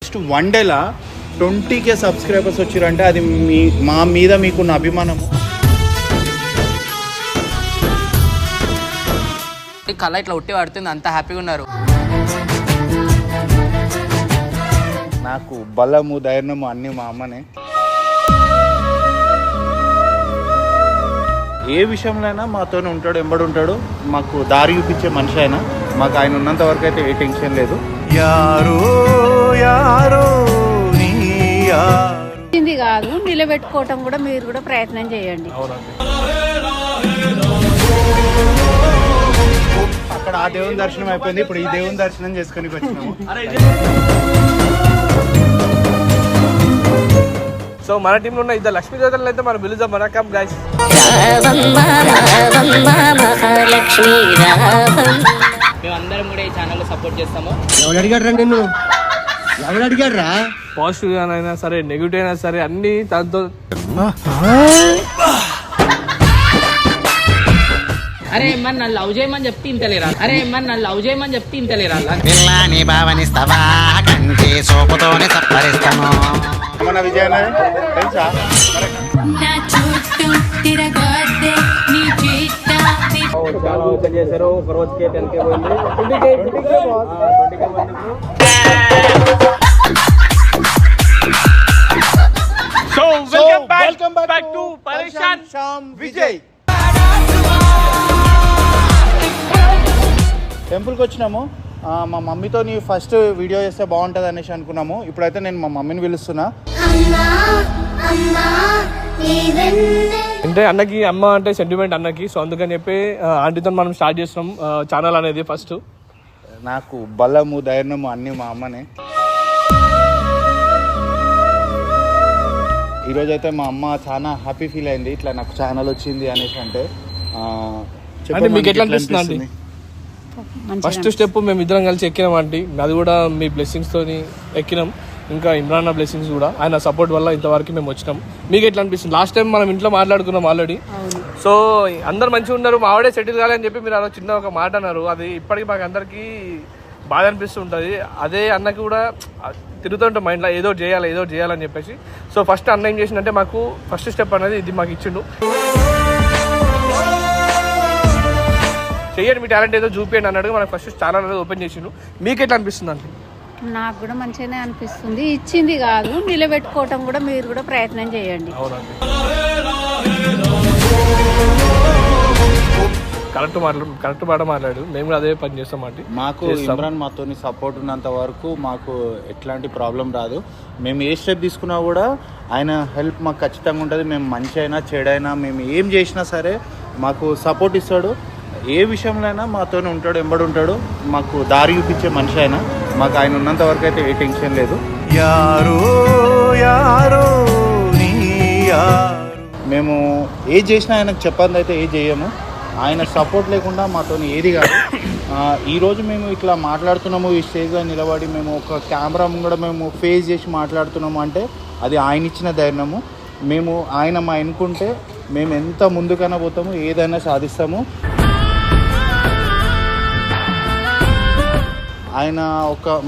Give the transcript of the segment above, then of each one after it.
Next 1 డేలా 20K subscribers వచ్చారంటే అది మా మీద మీకున్న అభిమానము. కళ ఇట్లా ఉట్టి పడుతుంది, అంత హ్యాపీగా ఉన్నారు. నాకు బలము ధైర్యము అన్నీ మా అమ్మనే. ఏ విషయంలో మాతోనే ఉంటాడు, ఎంబడి ఉంటాడు. మాకు దారి చూపించే మనిషి అయినా మాకు ఆయన ఉన్నంత వరకు అయితే ఏ టెన్షన్ లేదు. ఇది కాదు, నిలబెట్టుకోవటం కూడా మీరు కూడా ప్రయత్నం చేయండి. అక్కడ ఆ దేవుని దర్శనం అయిపోయింది, ఇప్పుడు ఈ దేవుని దర్శనం చేసుకొని వచ్చినాము. సో మన టీంలో ఉన్న ఇద్దరు లక్ష్మీ దేవతలను అయితే మనం పిలుద్దాం. మన కమ్ గైస్. మేమందరం కూడా ఈ ఛానల్ సపోర్ట్ చేస్తాము. ఎవరు అడిగాడ్రా నిన్ను? ఎవరు అడిగాడ్రా? పాజిటివ్ అయినా సరే, నెగిటివ్ అయినా సరే, అన్ని దాంతో. అరే మన నన్ను లవ్ చేయమని చెప్తే ఇంతలేరా? పిల్లాని భావనిస్తావా కంటి సోపుతోనే సప్పరిస్తాను. మన విజయనగరం తెలుసా? చేశారు ఒక రోజుకి 10K పోయింది. సో వెల్కమ్ బ్యాక్ టు పరేషాన్ శ్యామ్ విజయ్. టెంపుల్కి వచ్చినాము. మా మమ్మీతో ఫస్ట్ వీడియో చేస్తే బాగుంటుంది అనేసి అనుకున్నాము. ఇప్పుడైతే నేను మా మమ్మీని పిలుస్తున్నా. అంటే అన్నకి అమ్మ అంటే సెంటిమెంట్ అన్నకి. సో అందుకని చెప్పి ఆంటీతో మనం స్టార్ట్ చేస్తున్నాం ఛానల్ అనేది. ఫస్ట్ నాకు బలము ధైర్యము అన్నీ మా అమ్మనే. ఈరోజు అయితే మా అమ్మ చాలా హ్యాపీ ఫీల్ అయింది ఇట్లా నాకు ఛానల్ వచ్చింది అనేసి. అంటే మీకు ఎట్లా అనిపిస్తుంది అండి? ఫస్ట్ స్టెప్ మేము ఇద్దరం కలిసి ఎక్కినాం ఆంటీ. అది కూడా మీ బ్లెస్సింగ్స్ తోని ఎక్కినాం. ఇంకా ఇమ్రాన్ బ్లెస్సింగ్స్ కూడా, ఆయన సపోర్ట్ వల్ల ఇంతవరకు మేము వచ్చినాం. మీకు ఎట్లా అనిపిస్తుంది? లాస్ట్ టైం మనం ఇంట్లో మాట్లాడుకున్నాం ఆల్రెడీ. సో అందరు మంచిగా ఉన్నారు, మా ఆవిడే సెటిల్ కాలని చెప్పి మీరు అలా చిన్న ఒక మాట అన్నారు. అది ఇప్పటికీ మాకు అందరికీ బాధ అనిపిస్తుంటుంది. అదే అన్నకి కూడా తిరుగుతుంటాం మైండ్లో, ఏదో చేయాలని చెప్పేసి. సో ఫస్ట్ అన్న ఏం చేసిందంటే మాకు ఫస్ట్ స్టెప్ అనేది ఇది మాకు ఇచ్చిండు. చెయ్యండి, మీ టాలెంట్ ఏదో చూపించండి అన్నట్టుగా మనకు ఫస్ట్ ఛానల్ అనేది ఓపెన్ చేసిండు. మీకు ఎట్లా అనిపిస్తుంది అండి? నాకు కూడా మంచిగానే అనిపిస్తుంది. ఇచ్చింది కాదు, నిలబెట్టుకోవటం కూడా మీరు కూడా ప్రయత్నం చేయండి. కరెక్ట్ మాట మాట్లాడు. మేము కూడా అదే పని చేస్తాం అంటే. మాకు ఇమ్రాన్ మాతో సపోర్ట్ ఉన్నంత వరకు మాకు ఎట్లాంటి ప్రాబ్లం రాదు. మేము ఏ స్టెప్ తీసుకున్నా కూడా ఆయన హెల్ప్ మాకు ఖచ్చితంగా ఉంటుంది. మేము మంచి అయినా చెడైనా మేము ఏం చేసినా సరే మాకు సపోర్ట్ ఇస్తాడు. ఏ విషయంలో మాతోనే ఉంటాడు, ఎంబడి ఉంటాడు. మాకు దారి చూపించే మనిషి అయినా మాకు ఆయన ఉన్నంత వరకు అయితే ఏ టెన్షన్ లేదు. మేము ఏ చేసినా ఆయనకు చెప్పంది అయితే ఏ చేయము. ఆయన సపోర్ట్ లేకుండా మాతో ఏది కాదు. ఈరోజు మేము ఇట్లా మాట్లాడుతున్నాము, ఈ స్టేజ్లో నిలబడి మేము ఒక కెమెరా ముంగడ మేము ఫేస్ చేసి మాట్లాడుతున్నాము అంటే అది ఆయన ఇచ్చిన ధైర్యము. మేము ఆయన మా ఎన్నుకుంటే మేము ఎంత ముందుకైనా పోతాము, ఏదైనా సాధిస్తాము. ఆయన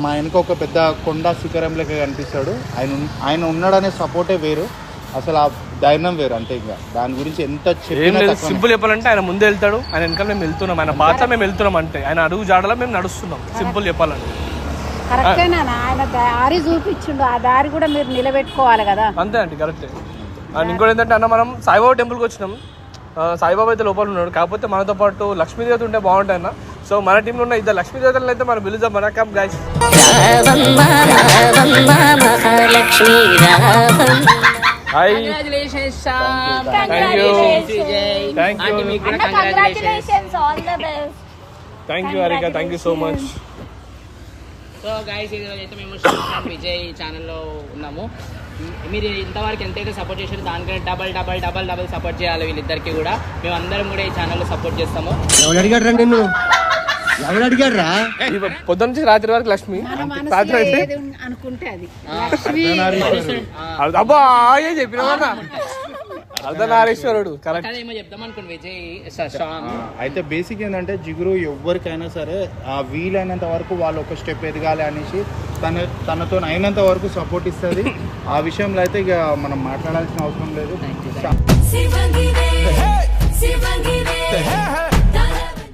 మా వెనక ఒక పెద్ద కొండ శిఖరం లెక్క కనిపిస్తాడు. ఆయన ఉన్నాడనే సపోర్టే వేరు, అసలు ఆ ధైర్యం వేరు. అంతే, ఇంకా దాని గురించి ఎంత సింపుల్ చెప్పాలంటే ఆయన ముందే వెళ్తాడు, ఆయన వెనకాల మేము వెళ్తున్నాం, ఆయన పాత మేము వెళ్తున్నాం. అంటే ఆయన అడుగు జాడలో మేము నడుస్తున్నాం. సింపుల్ చెప్పాలంటే కరెక్టేనా? ఆయన దారి చూపించిండు, ఆ దారి కూడా మీరు నిలబెట్టుకోవాలి కదా. అంతే అండి, కరెక్టే. అండ్ ఇంకోటి ఏంటంటే అన్న మనం సాయిబాబా టెంపుల్కి వచ్చినాం. సాయిబాబా అయితే లోపల ఉన్నాడు, కాకపోతే మనతో పాటు లక్ష్మీదేవత ఉంటే బాగుంటాయి అన్న. సో మన టీంలో ఉన్న ఇద్దరు లక్ష్మీ దేవతలను అయితే మనం పిలుద్దాం. మన come guys. Thank you Harika, thank you so much. So guys, ఈరోజు అయితే మేము శ్యామ్ విజయ్ ఛానల్లో ఉన్నాము. మీరు ఇంతవరకు ఎంతైతే సపోర్ట్ చేశారో దానికంటే డబల్ సపోర్ట్ చేయాలి వీళ్ళిద్దరికి కూడా. మేము అందరం కూడా ఈ ఛానల్లో సపోర్ట్ చేస్తాము. ఎవరు అడిగాడ్రా నిన్ను? ఎవరు అడిగాడ్రా? పొద్దున్న నుంచి రాత్రి వరకు లక్ష్మి అనుకుంటే అది అబ్బా ఏం చెప్పిన అర్ధనారీశ్వరుడు కరెక్ట్. ఏమో చెప్దాం అనుకోండి విజయ్ శ్యామ్. అయితే బేసిక్ ఏంటంటే జిగురు ఎవరికైనా సరే ఆ వీలైనంత వరకు వాళ్ళు ఒక స్టెప్ ఎదగాలి అనేసి తనతో అయినంత వరకు సపోర్ట్ ఇస్తుంది. ఆ విషయంలో అయితే ఇక మనం మాట్లాడాల్సిన అవసరం లేదు.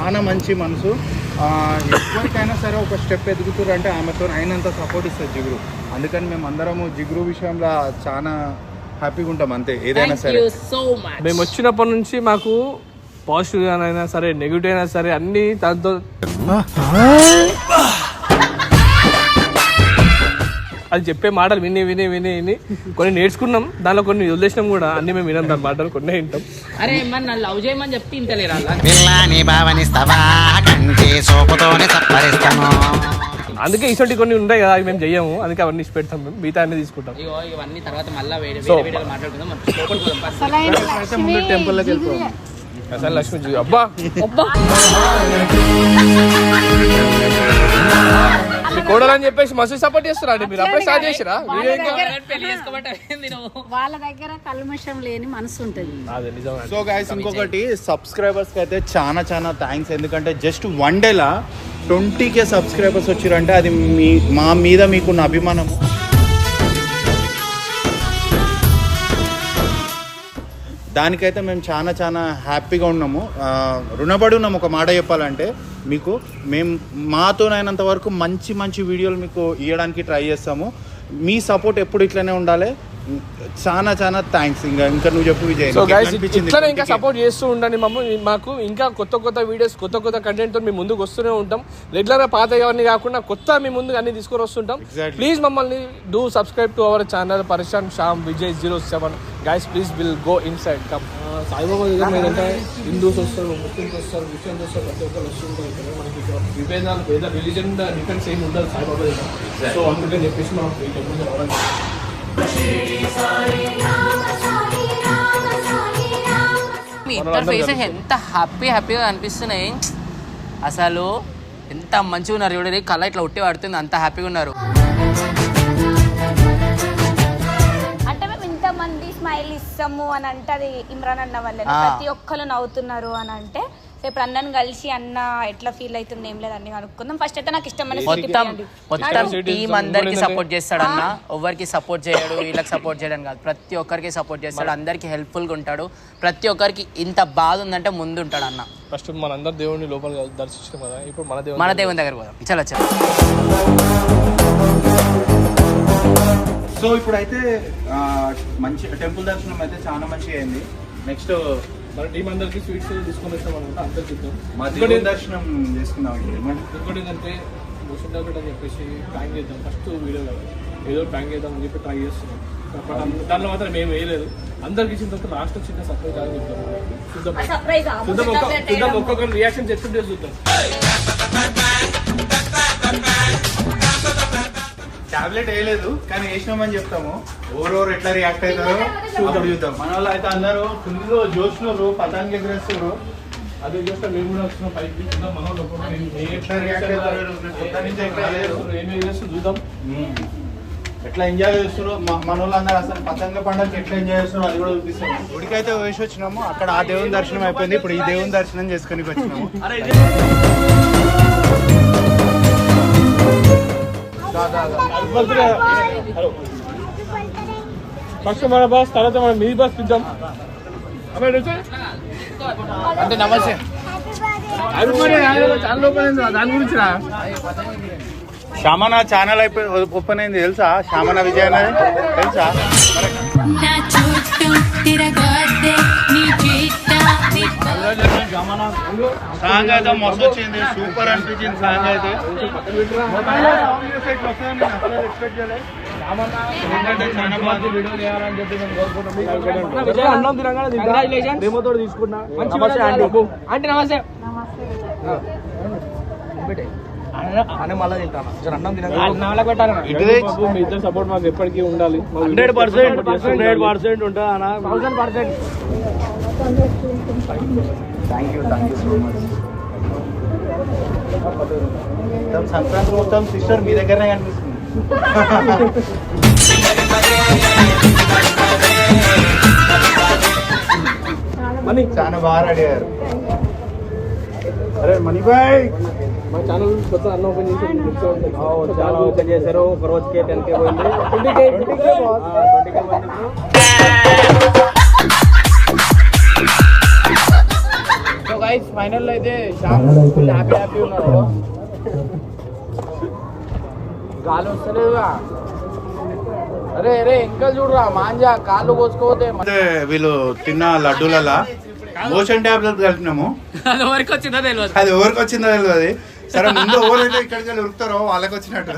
చాలా మంచి మనసు. ఎవరికైనా సరే ఒక స్టెప్ ఎదుగుతారు అంటే ఆమెతో అయినంత సపోర్ట్ ఇస్తుంది జిగురు. అందుకని మేము అందరము జిగురు విషయంలో చాలా హ్యాపీగా ఉంటాం అంతే. ఏదైనా సరే మేము వచ్చినప్పటి నుంచి మాకు పాజిటివ్ అయినా సరే నెగిటివ్ అయినా సరే అన్ని దాంతో అది చెప్పే మాటలు విని విని విని విని కొన్ని నేర్చుకున్నాం, దానిలో కొన్ని వదిలేసినాం కూడా. అన్ని మేము వినాం దాని మాటలు కొన్ని వింటాం. అరే మరి నన్ను లవ్ చేయమని చెప్తే ఇంతలేరా పిల్లని భావనిస్తావా కంటి సోపుతోనే సప్పరిస్తాను. అందుకే ఇటువంటి కొన్ని ఉంటాయి కదా, అవి మేము చెయ్యము. అందుకే అవన్నీ ఇచ్చి పెడతాం, మేము మిగతా అన్ని తీసుకుంటాం. ఇవన్నీ తర్వాత మళ్ళీ వేరే వీడియోలో మాట్లాడుకుందాం. ముందు టెంపుల్లోకి వెళ్ళిపోతాం. అసలు లక్ష్మి అబ్బా మీ కోడలని చెప్పేసి మస్తు సపోర్ట్ చేస్తారా అండి మీరు? అప్పుడే స్టార్ట్ చేసిరా వీడియో? వాళ్ళ దగ్గర కల్మషం లేని మనసు ఉంటుంది. అదే నిజం. సో గైస్ ఇంకొకటి సబ్స్క్రైబర్స్కి అయితే చాలా చాలా థ్యాంక్స్. ఎందుకంటే జస్ట్ 1 డేలా 20K సబ్స్క్రైబర్స్ వచ్చారంటే అది మా మీద మీకున్న అభిమానము. దానికైతే మేము చాలా చాలా హ్యాపీగా ఉన్నాము, రుణపడి ఉన్నాము. ఒక మాట చెప్పాలంటే మీకు మేము మాతోనైనంత వరకు మంచి మంచి వీడియోలు మీకు ఇవ్వడానికి ట్రై చేస్తాము. మీ సపోర్ట్ ఎప్పుడు ఇట్లనే ఉండాలి. చాలా చాలా థ్యాంక్స్. ఇంకా నువ్వు చెప్పు విజయ్. సో గైస్ ఇట్లనే ఇంకా సపోర్ట్ చేస్తూ ఉండండి మాకు. ఇంకా కొత్త కొత్త వీడియోస్ కొత్త కొత్త కంటెంట్తో మీ ముందుకు వస్తూనే ఉంటాం. రెగ్యులర్గా పాత అవన్నీ కాకుండా కొత్త మీ ముందుకు అన్ని తీసుకొని వస్తుంటాం. ప్లీజ్ మమ్మల్ని do subscribe to our channel పరేషాన్ Shyam Vijay 07. Guys please will go inside come. Saibaba దగ్గర ఏంటంటే హిందూస్ వస్తారు, ముస్లిమ్స్ వస్తారు, క్రిస్టియన్స్ వస్తారు, ప్రతి ఒక్కరు వస్తుంటారు. ఇక్కడ మనకి విభేదాలు ఏదో రిలీజన్ డిఫరెన్స్ ఏమి ఉండదు సాయిబాబా దగ్గర. సో అందుకని చెప్పేసి మనం ఈ టెంపుల్ రావడం. మీ ఇద్దరు ఫేసెస్ ఎంత హ్యాపీగా అనిపిస్తున్నాయి. అసలు ఎంత మంచిగా ఉన్నారు చూడండి. కళ ఇట్లా ఉట్టి పడుతుంది, అంత హ్యాపీగా ఉన్నారు. అంటే మేము ఇంతమంది స్మైల్ ఇస్తాము అని అంటే అది ఇమ్రాన్ అన్న వల్లే. ప్రతి ఒక్కరు నవ్వుతున్నారు అని అంటే రేపు అన్నను కలిసి అన్న ఎట్లా ఫీల్ అవుతుంది ఏం లేదు అన్ని కనుక్కుందాం. ఫస్ట్ అయితే నాకు ఇష్టమైన మొత్తం టీం అందరికి సపోర్ట్ చేస్తాడు అన్న. ఎవరికి సపోర్ట్ చేయడు, వీళ్ళకి సపోర్ట్ చేయడం కాదు, ప్రతి ఒక్కరికి సపోర్ట్ చేస్తాడు. అందరికి హెల్ప్ఫుల్ గా ఉంటాడు. ప్రతి ఒక్కరికి ఇంత బాధ ఉందంటే ముందు ఉంటాడు అన్న. ఫస్ట్ మనందరు దేవుడిని లోపల దర్శించాం కదా, ఇప్పుడు మన దేవుని దగ్గర పోదాం. చలో. సో ఇప్పుడైతే మంచి టెంపుల్ దర్శనం అయితే చాలా మంచిగా అయింది. నెక్స్ట్ మన టీం అందరికి స్వీట్స్ తీసుకొని వస్తాం అనమాట. అందరికి మా దర్శనం చేసుకున్నాం. ఇంకోటి ఏంటంటే ముసుంటాబెట్ అని చెప్పేసి ప్యాంక్ చేద్దాం. ఫస్ట్ వీడియో కదా ఏదో ప్యాంక్ చేద్దాం అని చెప్పి ట్రై చేస్తున్నాం. దాంట్లో మాత్రం మేము వేయలేదు. అందరికి ఇచ్చిన తర్వాత లాస్ట్ చిన్న సర్ప్రైజ్ అని చెప్తాం. చూద్దాం ఒక్కొక్కరు రియాక్షన్ చెప్తుంటే చూద్దాం. టాబ్లెట్ వేయలేదు కానీ వేసినామని చెప్తాము. ఓవర్ ఎట్లా రియాక్ట్ అవుతారో చూద్దాం. మన వాళ్ళు అయితే అందరూ ఫుల్ జోష్నరు, పతంగి ఎగరేస్తారు. అదే చూస్తే మేము కూడా వస్తున్నాం పైకి. మన వాళ్ళు ఎట్లా రియాక్ట్ అవుతారు, ఏమేమి చేస్తాం చూద్దాం. ఎట్లా ఎంజాయ్ చేస్తారు మన వాళ్ళందరూ. అసలు పతంగ పండుగకి ఎట్లా ఎంజాయ్ చేస్తారు అది కూడా చూపిస్తాం. గుడికైతే వేసి వచ్చినాము. అక్కడ ఆ దేవుని దర్శనం అయిపోయింది. ఇప్పుడు ఈ దేవుని దర్శనం చేసుకొని వచ్చినాము. ఫస్ట్ మన బస్, తర్వాత మనం మీ బస్ ఇద్దాం. అంటే నమస్తే దాని గురించి శ్యామన ఛానల్ ఓపెన్ అయింది తెలుసా? శ్యామన విజయ్ అనేది తెలుసా? సాంగ్ అయితే మస్తు వచ్చింది, సూపర్ అనిపించింది సాంగ్ అయితే. అన్నం తినగానే రేమోతో తీసుకున్నా. అంటే నమస్తే అనే మళ్ళీ తింటాను. అన్నం తినగా మీ ఇద్దరు సపోర్ట్ మాకు ఎప్పటికీ ఉండాలి. 100% ఉంటుంది అన్న. 1000%. Thank you so much. Sankranti మొత్తం సిస్టర్ మీ దగ్గరనే కనిపిస్తుంది. మనీ చాలా బాగా రెడీ అయ్యారు. అరే మనీ బాయ్ మా ఛానల్ కొత్త అన్న ఓపెన్ చాలా ఓపెన్ చేశారు. ఒక రోజుకే 10K పోయింది. 20K సో గైస్ ఫైనల్ అయితే శ్యామ్ ఫుల్ హ్యాపీ ఉన్నాడు. గాలి వస్తలేదుగా. అరే అరే ఇంకా చూడరా మాంజా కాళ్ళు కోసుకోపోతే. వీళ్ళు తిన్న లడ్డూలలా మోషన్ టాబ్లెట్ కలిపినాము. అది ఎవరికి వచ్చిందో తెలియదు. అది ఎవరికి వచ్చిందో తెలియదు. సరే ముందు ఎవరైతే ఇక్కడికి ఉరుకుతారో వాళ్ళకి వచ్చినట్టు.